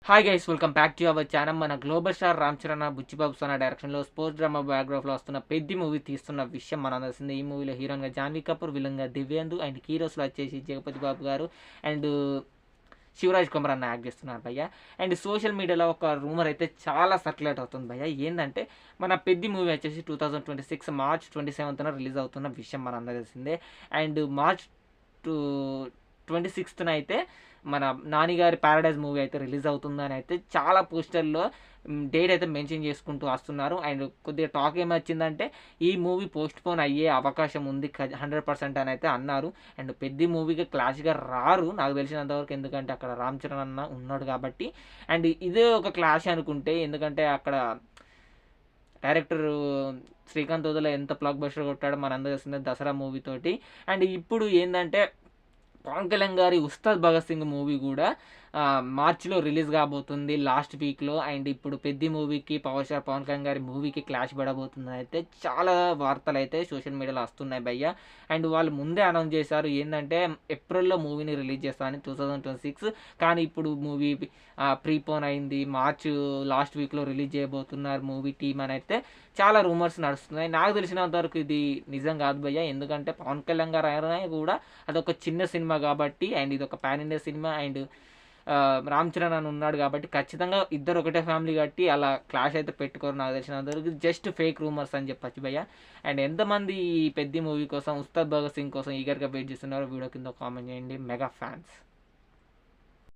Hi guys, welcome back to our channel. మన global star Ram Charan Buchibabu Sona డైరెక్షన్లో sports drama బయోగ్రఫీలో వస్తున్న పెద్ద మూవీ తీస్తున్న విషయం మనం తెలిసిందే. ఈ మూవీలో హీరోయిన్గా జాన్వీ కపూర్, విలన్గా దివ్యేందు అండ్ హీరోస్లో వచ్చేసి జగపతి బాబు గారు అండ్ శివరాజ్ కుమార్ అన్న యాక్ట్ చేస్తున్నారు భయ్య. అండ్ సోషల్ మీడియాలో ఒక రూమర్ అయితే చాలా సర్క్యులేట్ అవుతుంది భయ్య. ఏంటంటే మన పెద్ద మూవీ వచ్చేసి 2026 మార్చ్ 27న రిలీజ్ అవుతున్న విషయం మనందరూ తెలిసిందే. అండ్ మార్చ్ 26న అయితే మన నానిగారి ప్యారడైజ్ మూవీ అయితే రిలీజ్ అవుతుందని అయితే చాలా పోస్టర్లో డేట్ అయితే మెన్షన్ చేసుకుంటూ వస్తున్నారు. అండ్ కొద్దిగా టాక్ ఏమొచ్చిందంటే ఈ మూవీ పోస్ట్ పోన్ అయ్యే అవకాశం ఉంది 100% అని అయితే అన్నారు. అండ్ పెద్ద మూవీకి క్లాష్గా రారు నాకు తెలిసినంతవరకు, ఎందుకంటే అక్కడ రామ్ చరణ్ అన్న ఉన్నాడు కాబట్టి. అండ్ ఇదే ఒక క్లాష్ అనుకుంటే, ఎందుకంటే అక్కడ డైరెక్టర్ శ్రీకాంత్ వదిలో ఎంత బ్లాక్ బస్టర్ కొట్టాడో మనందరూ తెలిసిందే దసరా మూవీ తోటి. అండ్ ఇప్పుడు ఏంటంటే పవన్ కళ్యాణ్ గారి ఉస్తాద్ భగత్ సింగ్ మూవీ కూడా మార్చిలో రిలీజ్ కాబోతుంది లాస్ట్ వీక్లో. అండ్ ఇప్పుడు పెద్ద మూవీకి పవర్ స్టార్ పవన్ కళ్యాణ్ గారి మూవీకి క్లాష్ పడబోతుంది అయితే చాలా వార్తలు అయితే సోషల్ మీడియాలో వస్తున్నాయి భయ్య. అండ్ వాళ్ళు ముందే అనౌన్స్ చేశారు ఏంటంటే ఏప్రిల్లో మూవీని రిలీజ్ చేస్తారని 2026. కానీ ఇప్పుడు మూవీ ప్రీపోన్ అయింది, మార్చ్ లాస్ట్ వీక్లో రిలీజ్ చేయబోతున్నారు మూవీ టీమ్ అని అయితే చాలా రూమర్స్ నడుస్తున్నాయి. నాకు తెలిసినంత వరకు ఇది నిజం కాదు భయ్య, ఎందుకంటే పవన్ కళ్యాణ్ గారు అయినా కూడా అదొక చిన్న సినిమా కాబట్టి, అండ్ ఇది ఒక pan India cinema. And Ram Charan అని ఉన్నాడు కాబట్టి ఖచ్చితంగా ఇద్దరు ఒకటే ఫ్యామిలీ కట్టి అలా క్లాష్ అయితే పెట్టుకోరు నాకు తెలిసినంత వరకు. జస్ట్ ఫేక్ రూమర్స్ అని చెప్పచ్చు భయ్య. అండ్ ఎంతమంది ఈ పెద్ద మూవీ కోసం ఉస్తాద్ భగత్ సింగ్ కోసం ఈగర్గా వెయిట్ చేస్తున్నారో వీడియో కింద కామెంట్ చేయండి. Mega fans.